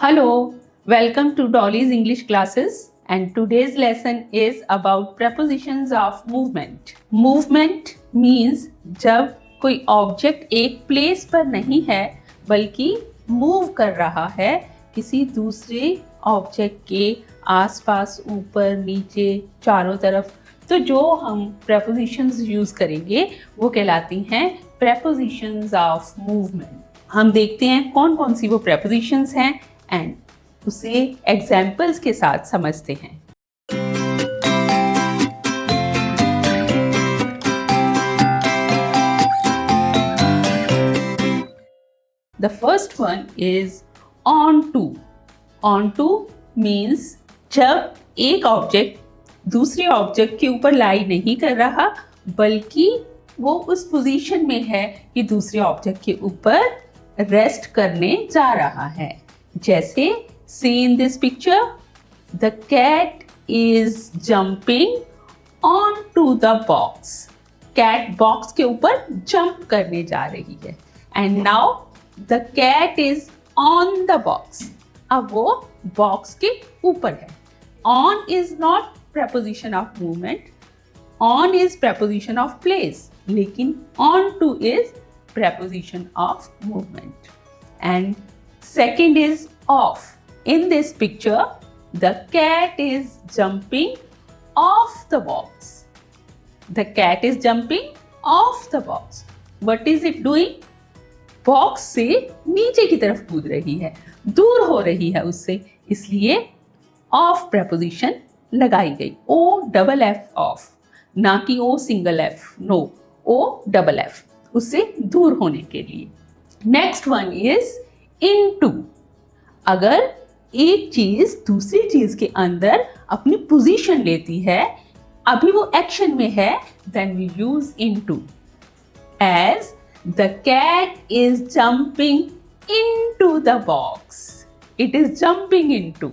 Hello, welcome to Dolly's English classes, and today's lesson is about prepositions of movement. Movement means जब कोई object एक place पर नहीं है बल्कि मूव कर रहा है किसी दूसरे ऑब्जेक्ट के आसपास, ऊपर, नीचे, चारों तरफ, तो जो हम prepositions यूज करेंगे वो कहलाती हैं prepositions of movement. हम देखते हैं कौन कौन सी वो prepositions हैं एंड उसे एग्जाम्पल्स के साथ समझते हैं. The first one is on to. On to means जब एक ऑब्जेक्ट दूसरे ऑब्जेक्ट के ऊपर लाई नहीं कर रहा बल्कि वो उस पोजीशन में है कि दूसरे ऑब्जेक्ट के ऊपर रेस्ट करने जा रहा है. जैसे see in this picture, the cat is jumping onto the box. Cat box के ऊपर jump करने जा रही है. And now the cat is on the box. अब वो box के ऊपर है. On is not preposition of movement. On is preposition of place. लेकिन onto is preposition of movement. And second is off. In this picture, the cat is jumping off the box. The cat is jumping off the box. What is it doing? Box से नीचे की तरफ कूद रही है, दूर हो रही है उससे, इसलिए off preposition लगाई गई. O-double-F off, ना कि O single F. No, O-double-F, उससे दूर होने के लिए. Next one is into. अगर एक चीज दूसरी चीज के अंदर अपनी पोजीशन लेती है, अभी वो एक्शन में है, then we use into. As the cat is jumping into the box. It is jumping into.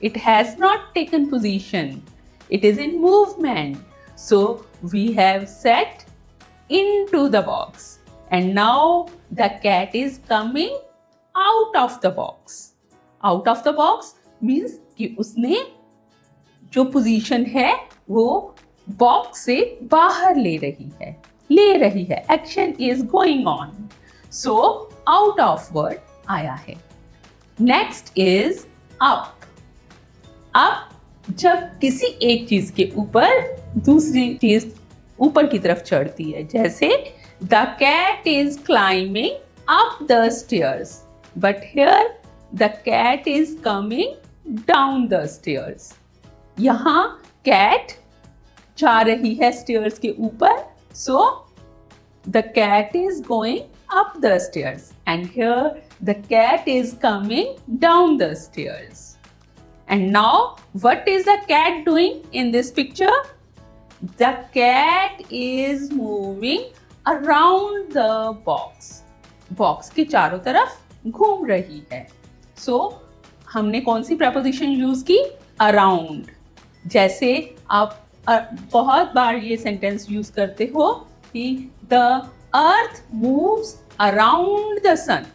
It has not taken position. It is in movement. So we have set into the box. And now the cat is coming out of the box. Out of the box means कि उसने जो position है वो box से बाहर ले रही है. Action is going on. So out of word आया है. Next is up. अप जब किसी एक चीज के ऊपर दूसरी चीज ऊपर की तरफ चढ़ती है. जैसे the cat is climbing up the stairs. But here the cat is coming down the stairs. यहाँ cat जा रही है stairs के ऊपर, so the cat is going up the stairs, and here the cat is coming down the stairs. And now what is the cat doing in this picture? The cat is moving around the box. Box के चारों तरफ घूम रही है. सो हमने कौन सी preposition use की? Around. जैसे आप बहुत बार ये सेंटेंस यूज करते हो कि the earth moves around the sun.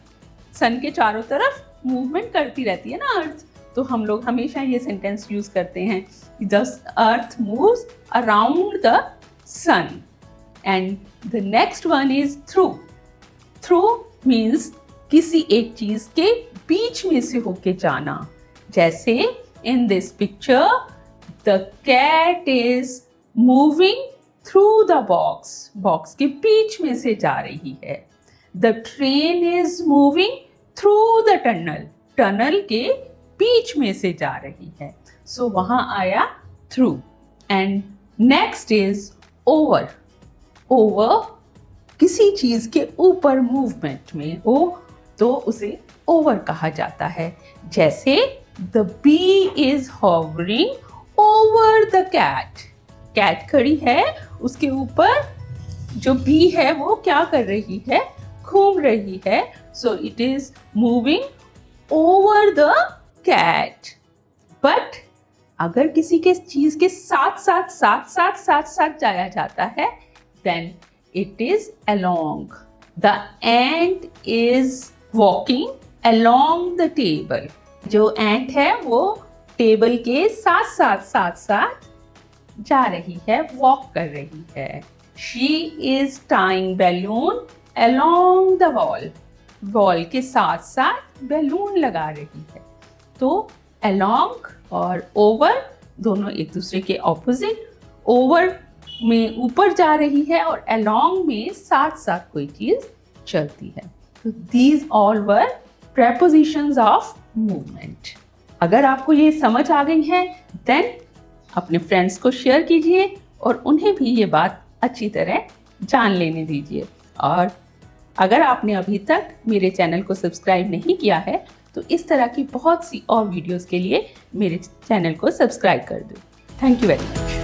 Sun के चारों तरफ मूवमेंट करती रहती है ना अर्थ, तो हम लोग हमेशा ये सेंटेंस यूज करते हैं कि the earth moves around the sun. And the next one is through. Through means किसी एक चीज के बीच में से होके जाना. जैसे in this picture the cat is moving through the box. Box के बीच में से जा रही है. The train is moving through the tunnel. Tunnel के बीच में से जा रही है. सो वहां आया through. And next is over. Over किसी चीज के ऊपर मूवमेंट में हो तो उसे ओवर कहा जाता है. जैसे the bee is hovering over the cat. Cat खड़ी है, उसके ऊपर जो बी है वो क्या कर रही है? घूम रही है. So it is moving over the cat. But अगर किसी के चीज के साथ साथ जाया जाता है, then it is along. The ant is walking along the table. जो एंट है वो टेबल के साथ जा रही है, वॉक कर रही है। She is tying balloon along the wall. Wall के साथ साथ बैलून लगा रही है। तो अलोंग और ओवर दोनों एक दूसरे के ऑपोजिट। ओवर में ऊपर जा रही है और अलोंग में साथ साथ कोई चीज चलती है। तो these all were prepositions of movement. अगर आपको ये समझ आ गई है देन अपने फ्रेंड्स को शेयर कीजिए और उन्हें भी ये बात अच्छी तरह जान लेने दीजिए। और अगर आपने अभी तक मेरे चैनल को सब्सक्राइब नहीं किया है तो इस तरह की बहुत सी और वीडियोस के लिए मेरे चैनल को सब्सक्राइब कर दो। Thank you very much.